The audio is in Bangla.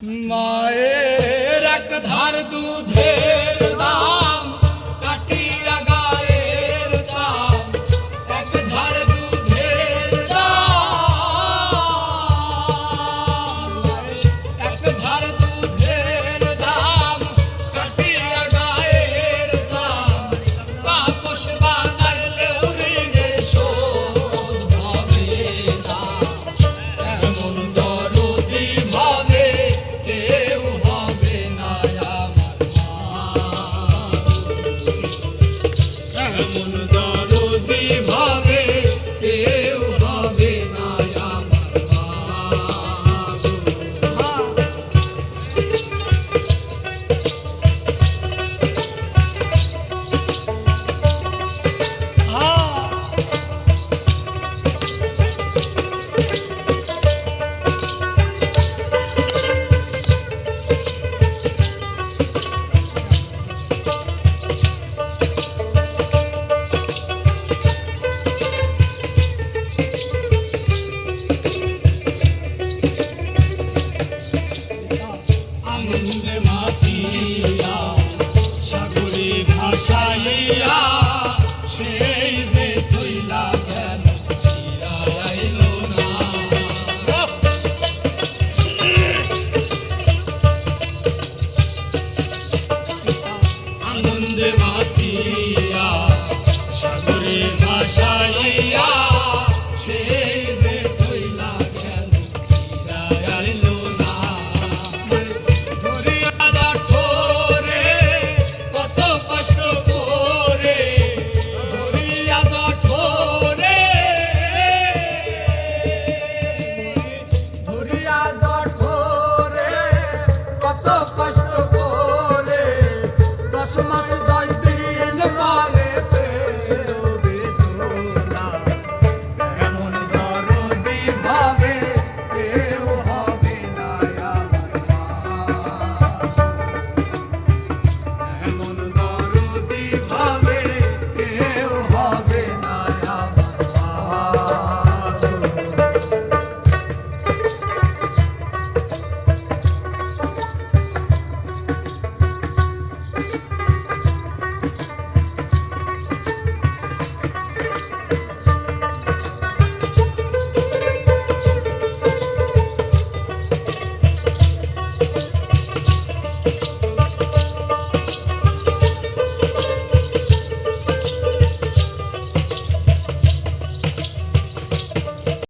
মায়ের এক ধার দুধের দাম কাটিয়া গায়ের চাম, এক ধার দুধের দাম, এক ধার দুধের দাম কাটিয়া গায়ের চাম, বাপস বানাইলেও ঋণের শোধ হবে না। এমন দরদি ভাবে কেউ হবে না আমার মা, এমন দরদি ভাবে কেউ হবে না আমার মা।